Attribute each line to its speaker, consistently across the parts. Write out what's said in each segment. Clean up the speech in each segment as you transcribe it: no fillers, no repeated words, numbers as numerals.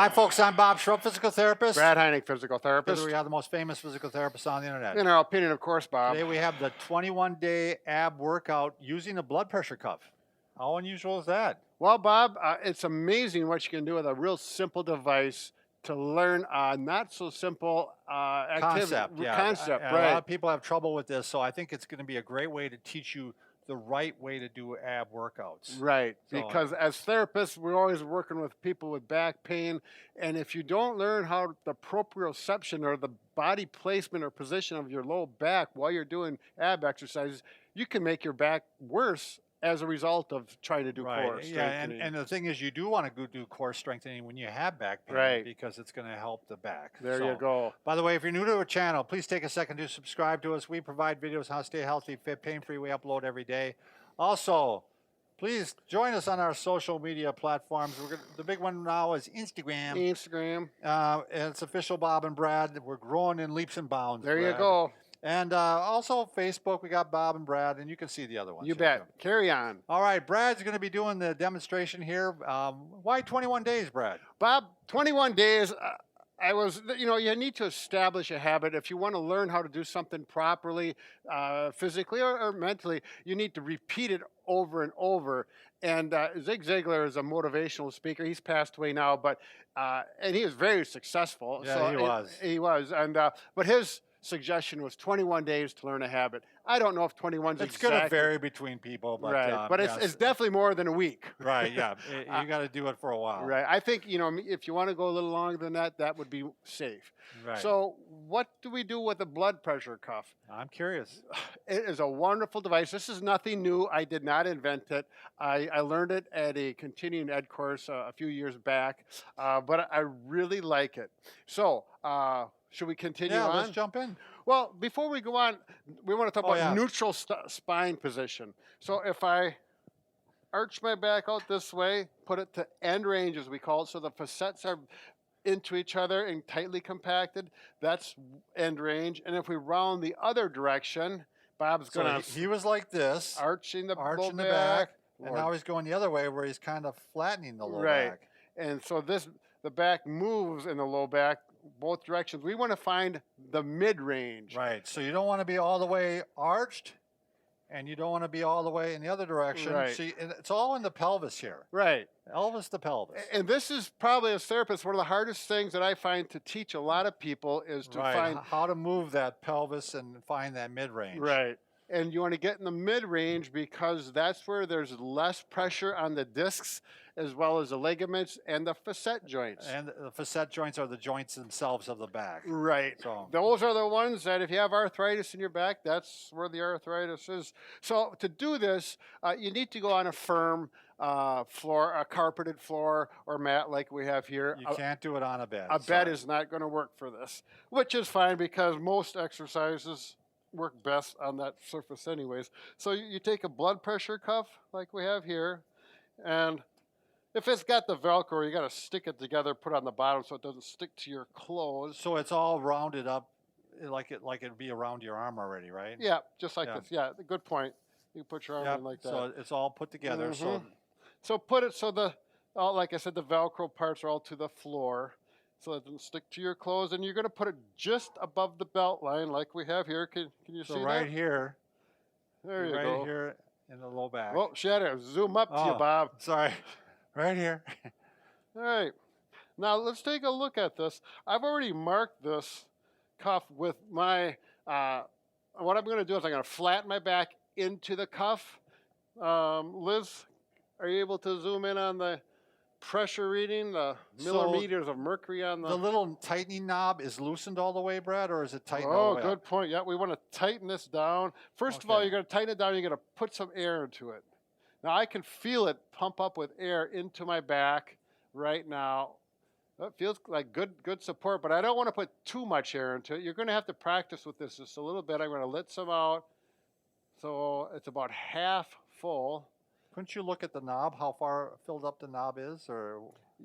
Speaker 1: Hi, folks. I'm Bob Schrupp, physical therapist.
Speaker 2: Brad Heineck, physical therapist.
Speaker 1: We are the most famous physical therapists on the internet.
Speaker 2: In our opinion, of course, Bob.
Speaker 1: Today we have the 21-day ab workout using a blood pressure cuff. How unusual is that?
Speaker 2: Well, Bob, it's amazing what you can do with a real simple device to learn a not so simple
Speaker 1: Concept, yeah.
Speaker 2: Concept,
Speaker 1: right. A lot of people have trouble with this, so I think it's going to be a great way to teach you the right way to do ab workouts.
Speaker 2: Right,
Speaker 1: So,
Speaker 2: because as therapists, we're always working with people with back pain, and if you don't learn how the proprioception or the body placement or position of your low back while you're doing ab exercises, you can make your back worse as a result of trying to do core strengthening.
Speaker 1: And the thing is, you do want to go do core strengthening when you have back pain,
Speaker 2: right,
Speaker 1: because it's going to help the back.
Speaker 2: There you go.
Speaker 1: By the way, if you're new to our channel, please take a second to subscribe to us. We provide videos on how to stay healthy, fit, pain-free. We upload every day. Also, please join us on our social media platforms. The big one now is Instagram. And it's official Bob and Brad. We're growing in leaps and bounds.
Speaker 2: There
Speaker 1: Brad.
Speaker 2: You go.
Speaker 1: And also Facebook, we got Bob and Brad, and you can see the other ones.
Speaker 2: You bet. Carry on.
Speaker 1: All right, Brad's going to be doing the demonstration here. Why 21 days, Brad?
Speaker 2: Bob, 21 days. You need to establish a habit. If you want to learn how to do something properly, physically or mentally, you need to repeat it over and over. And Zig Ziglar is a motivational speaker. He's passed away now, but and he was very successful.
Speaker 1: Yeah,
Speaker 2: so he was. And but his suggestion was 21 days to learn a habit. I don't know if 21 is
Speaker 1: exactly. It's going to vary between people, but
Speaker 2: right. But it's definitely more than a week.
Speaker 1: Right. Yeah. You got to do it for a while.
Speaker 2: Right. I think if you want to go a little longer than that, that would be safe.
Speaker 1: Right.
Speaker 2: So what do we do with a blood pressure cuff?
Speaker 1: I'm curious.
Speaker 2: It is a wonderful device. This is nothing new. I did not invent it. I learned it at a continuing ed course a few years back, but I really like it. So. Should we continue on?
Speaker 1: Yeah, let's jump in.
Speaker 2: Well, before we go on, we want to talk about neutral spine position. So if I arch my back out this way, put it to end range, as we call it, so the facets are into each other and tightly compacted, that's end range. And if we round the other direction, Bob's going to...
Speaker 1: He was like this.
Speaker 2: Arching the
Speaker 1: back. And now he's going the other way where he's kind of flattening the low back.
Speaker 2: And so the back moves in the low back both directions. We want to find the mid-range.
Speaker 1: Right. So you don't want to be all the way arched, and you don't want to be all the way in the other direction.
Speaker 2: Right.
Speaker 1: See, it's all in the pelvis here.
Speaker 2: Right.
Speaker 1: Elvis the pelvis.
Speaker 2: And this is probably, as therapists, one of the hardest things that I find to teach a lot of people is to find
Speaker 1: how to move that pelvis and find that mid-range.
Speaker 2: Right. And you want to get in the mid-range because that's where there's less pressure on the discs as well as the ligaments and the facet joints.
Speaker 1: And the facet joints are the joints themselves of the back.
Speaker 2: Right.
Speaker 1: So
Speaker 2: those are the ones that if you have arthritis in your back, that's where the arthritis is. So to do this, you need to go on a firm floor, a carpeted floor or mat like we have here.
Speaker 1: You can't do it on a bed.
Speaker 2: A bed is not going to work for this, which is fine because most exercises work best on that surface anyways. So you take a blood pressure cuff like we have here, and if it's got the Velcro, you got to stick it together, put it on the bottom so it doesn't stick to your clothes.
Speaker 1: So it's all rounded up like it'd be around your arm already, right?
Speaker 2: Yeah, just like this. Yeah, good point. You can put your arm in like that.
Speaker 1: So it's all put together.
Speaker 2: So put it so like I said, the Velcro parts are all to the floor, so it doesn't stick to your clothes. And you're going to put it just above the belt line like we have here. Can you see that?
Speaker 1: So right here.
Speaker 2: There you go.
Speaker 1: Right here in the low back.
Speaker 2: Well, shadow, zoom up to you, Bob.
Speaker 1: Sorry. Right here.
Speaker 2: All right. Now let's take a look at this. I've already marked this cuff with my, what I'm going to do is I'm going to flatten my back into the cuff. Liz, are you able to zoom in on the pressure reading, the millimeters of mercury on
Speaker 1: the little tightening knob is loosened all the way, Brad, or is it tightened all the way
Speaker 2: good
Speaker 1: up?
Speaker 2: point. Yeah, we want to tighten this down. First of all, you're going to tighten it down. You're going to put some air into it. Now I can feel it pump up with air into my back right now. It feels like good support, but I don't want to put too much air into it. You're going to have to practice with this just a little bit. I'm going to let some out. So it's about half full.
Speaker 1: Couldn't you look at the knob, how far filled up the knob is? Or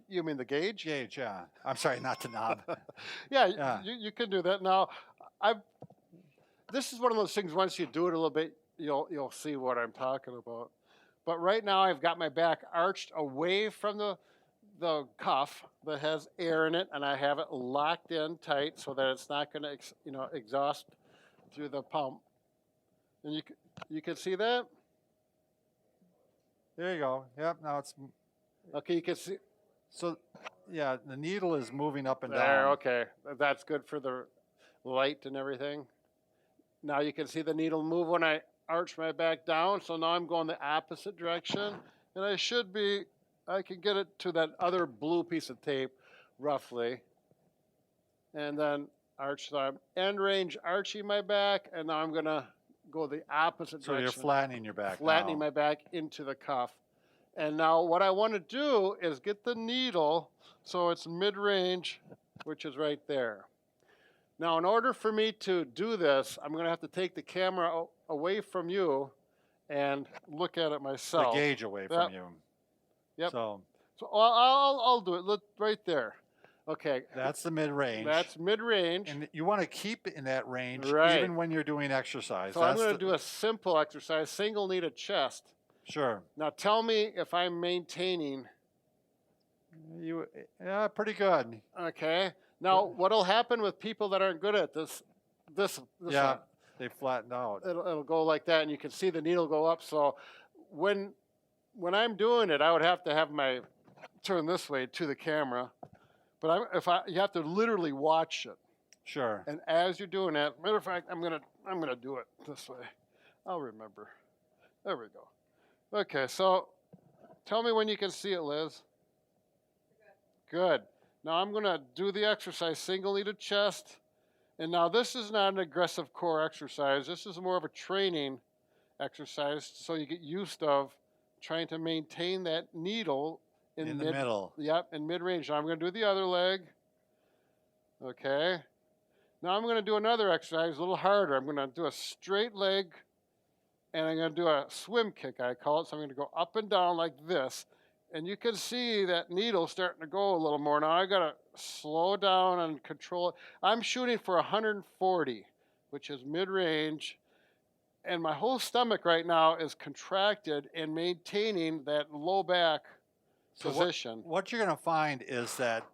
Speaker 2: you mean the gauge?
Speaker 1: Gauge, yeah. I'm sorry, not the knob.
Speaker 2: Yeah. You can do that. Now, this is one of those things, once you do it a little bit, you'll see what I'm talking about. But right now I've got my back arched away from the cuff that has air in it, and I have it locked in tight so that it's not going to, exhaust through the pump. And you can see that.
Speaker 1: There you go. Yep. Now it's
Speaker 2: Okay, you can see.
Speaker 1: so. Yeah, the needle is moving up and
Speaker 2: There,
Speaker 1: down.
Speaker 2: okay. That's good for the light and everything. Now you can see the needle move when I arch my back down. So now I'm going the opposite direction. And I can get it to that other blue piece of tape, roughly. And then arch, so I'm end range arching my back. And now I'm going to go the opposite
Speaker 1: So
Speaker 2: direction.
Speaker 1: you're flattening your back
Speaker 2: Flattening
Speaker 1: now.
Speaker 2: my back into the cuff. And now what I want to do is get the needle so it's mid-range, which is right there. Now, in order for me to do this, I'm going to have to take the camera away from you and look at it myself.
Speaker 1: The gauge away from you.
Speaker 2: Yep.
Speaker 1: So
Speaker 2: I'll do it. Look right there. Okay.
Speaker 1: that's the mid-range.
Speaker 2: That's mid-range.
Speaker 1: And you want to keep in that range
Speaker 2: Right.
Speaker 1: even when you're doing exercise.
Speaker 2: So I'm going to do a simple exercise, single knee chest.
Speaker 1: Sure.
Speaker 2: Now tell me if I'm maintaining.
Speaker 1: Yeah, pretty good.
Speaker 2: Okay. Now what'll happen with people that aren't good at this
Speaker 1: Yeah, they flatten out.
Speaker 2: it'll go like that, and you can see the needle go up. So when I'm doing it, I would have to have my turn this way to the camera. But you have to literally watch it.
Speaker 1: Sure.
Speaker 2: And as you're doing that, matter of fact, I'm gonna do it this way. I'll remember. There we go. Okay, so tell me when you can see it, Liz. Good. Now I'm gonna do the exercise, single knee to chest. And now this is not an aggressive core exercise. This is more of a training exercise, so you get used of trying to maintain that needle
Speaker 1: In the middle.
Speaker 2: Yep, in mid-range. Now I'm going to do the other leg. Okay. Now I'm going to do another exercise, a little harder. I'm going to do a straight leg, and I'm going to do a swim kick, I call it. So I'm going to go up and down like this. And you can see that needle starting to go a little more. Now I got to slow down and control it. I'm shooting for 140, which is mid-range. And my whole stomach right now is contracted and maintaining that low back position.
Speaker 1: What you're going to find is that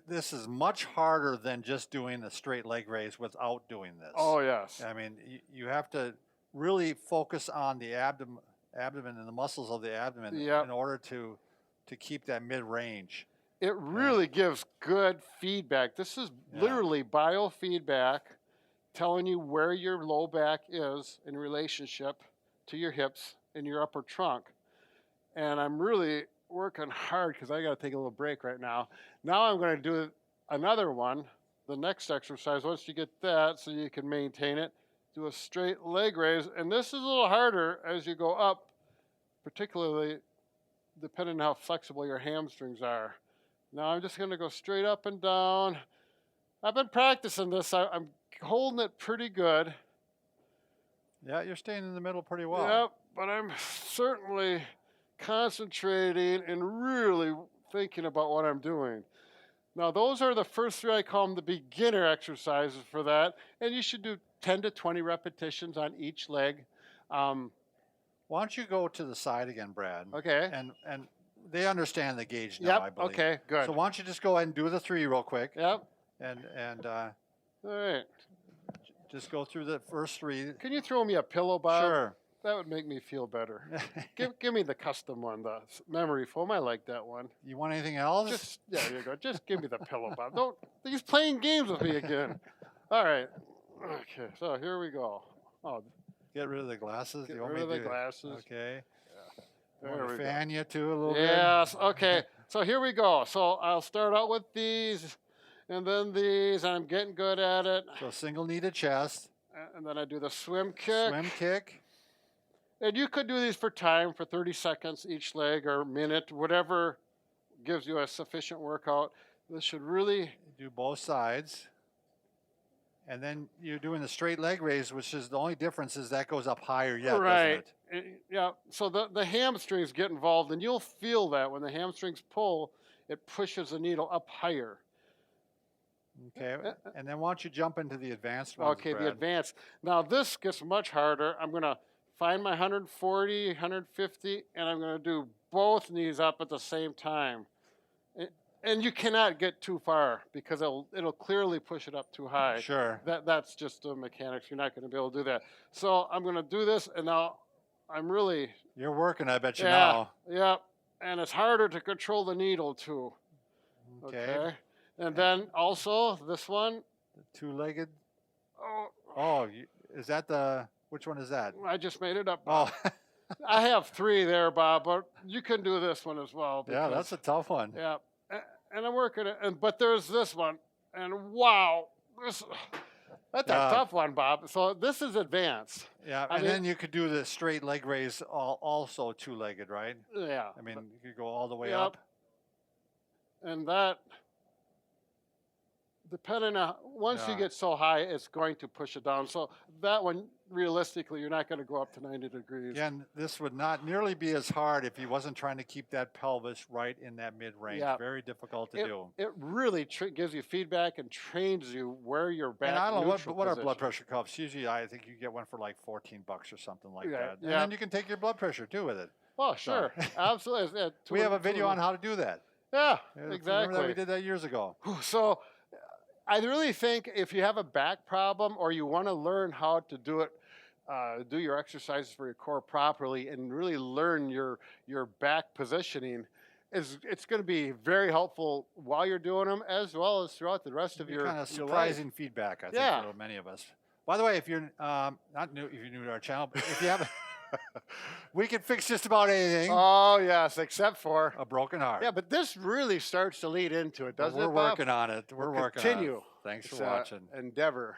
Speaker 1: this is much harder than just doing a straight leg raise without doing this.
Speaker 2: Oh, yes.
Speaker 1: I mean, you have to really focus on the abdomen and the muscles of the abdomen in order to keep that mid-range.
Speaker 2: It really gives good feedback. This is literally biofeedback telling you where your low back is in relationship to your hips and your upper trunk. And I'm really working hard because I got to take a little break right now. Now I'm going to do another one, the next exercise. Once you get that so you can maintain it, do a straight leg raise. And this is a little harder as you go up, particularly depending on how flexible your hamstrings are. Now I'm just going to go straight up and down. I've been practicing this. I'm holding it pretty good.
Speaker 1: Yeah, you're staying in the middle pretty well.
Speaker 2: Yep, but I'm certainly concentrating and really thinking about what I'm doing. Now, those are the first three. I call them the beginner exercises for that. And you should do 10 to 20 repetitions on each leg.
Speaker 1: Why don't you go to the side again, Brad?
Speaker 2: Okay.
Speaker 1: And they understand the gauge now, I believe.
Speaker 2: Okay, good.
Speaker 1: So why don't you just go ahead and do the 3 real quick?
Speaker 2: Yep.
Speaker 1: And
Speaker 2: all right.
Speaker 1: just go through the first 3.
Speaker 2: Can you throw me a pillow, Bob?
Speaker 1: Sure.
Speaker 2: That would make me feel better. give me the custom one, the memory foam. I like that one.
Speaker 1: You want anything else?
Speaker 2: There you go. Just give me the pillow, Bob. He's playing games with me again. All right. Okay, so here we go. Oh,
Speaker 1: Get rid of the glasses.
Speaker 2: get
Speaker 1: You want
Speaker 2: rid
Speaker 1: me
Speaker 2: of the
Speaker 1: to-
Speaker 2: glasses.
Speaker 1: Okay.
Speaker 2: There
Speaker 1: Want
Speaker 2: we
Speaker 1: to
Speaker 2: go.
Speaker 1: fan you too a little bit?
Speaker 2: Yes, okay. So here we go. So I'll start out with these, and then these. I'm getting good at it.
Speaker 1: So single knee to chest,
Speaker 2: And then I do the swim kick.
Speaker 1: swim kick.
Speaker 2: And you could do these for time, for 30 seconds each leg or minute, whatever gives you a sufficient workout. This should really,
Speaker 1: Do both sides. And then you're doing the straight leg raise, which is the only difference is that goes up higher yet,
Speaker 2: right.
Speaker 1: doesn't it?
Speaker 2: Yeah, so the hamstrings get involved, and you'll feel that when the hamstrings pull, it pushes the needle up higher.
Speaker 1: Okay. And then why don't you jump into the advanced ones,
Speaker 2: Okay,
Speaker 1: Brad?
Speaker 2: the advanced. Now this gets much harder. I'm going to find my 140, 150, and I'm going to do both knees up at the same time. And you cannot get too far because it'll clearly push it up too high.
Speaker 1: Sure.
Speaker 2: That's just the mechanics. You're not going to be able to do that. So I'm going to do this, and now I'm really
Speaker 1: You're working, I bet you
Speaker 2: yeah
Speaker 1: now.
Speaker 2: yeah, and it's harder to control the needle too.
Speaker 1: Okay.
Speaker 2: And then also this one.
Speaker 1: The two-legged.
Speaker 2: Oh,
Speaker 1: Oh, is that the? Which one is that?
Speaker 2: I just made it up.
Speaker 1: Oh,
Speaker 2: I have 3 there, Bob, but you can do this one as well.
Speaker 1: yeah,
Speaker 2: because-
Speaker 1: that's a tough one.
Speaker 2: yeah. And I'm working it, but there's this one, and wow, that's a tough one, Bob. So this is advanced.
Speaker 1: Yeah,
Speaker 2: I
Speaker 1: and
Speaker 2: mean-
Speaker 1: then you could do the straight leg raise, also two-legged, right?
Speaker 2: Yeah.
Speaker 1: I mean, you could go all the way
Speaker 2: Yep.
Speaker 1: up.
Speaker 2: And that, depending on, once you
Speaker 1: Yeah.
Speaker 2: get so high, it's going to push it down. So that one, realistically, you're not going to go up to 90 degrees.
Speaker 1: Again, this would not nearly be as hard if he wasn't trying to keep that pelvis right in that mid-range.
Speaker 2: Yeah.
Speaker 1: Very difficult to do.
Speaker 2: It really gives you feedback and trains you where your back.
Speaker 1: And I don't know
Speaker 2: neutral
Speaker 1: what are
Speaker 2: position.
Speaker 1: blood pressure cuffs. Usually, I think you get one for like $14 or something like
Speaker 2: Yeah,
Speaker 1: that. And
Speaker 2: yeah.
Speaker 1: then you can take your blood pressure too with it.
Speaker 2: Oh, sure, absolutely. Yeah,
Speaker 1: We have a video on how to do that.
Speaker 2: Yeah,
Speaker 1: Remember
Speaker 2: exactly.
Speaker 1: that we did that years ago.
Speaker 2: So I really think if you have a back problem or you want to learn how to do it, do your exercises for your core properly and really learn your back positioning, it's going to be very helpful while you're doing them as well as throughout the rest of your
Speaker 1: kind of
Speaker 2: your
Speaker 1: surprising
Speaker 2: life.
Speaker 1: feedback, I think,
Speaker 2: Yeah.
Speaker 1: for many of us. By the way, if you're not new, if you're new to our channel, but if you haven't, we can fix just about anything.
Speaker 2: Oh yes, except for
Speaker 1: A broken heart.
Speaker 2: yeah, but this really starts to lead into it,
Speaker 1: But
Speaker 2: doesn't
Speaker 1: we're
Speaker 2: it, Bob?
Speaker 1: working on it. We're
Speaker 2: We'll
Speaker 1: working on it.
Speaker 2: continue.
Speaker 1: Thanks
Speaker 2: It's
Speaker 1: for
Speaker 2: a
Speaker 1: watching.
Speaker 2: endeavor.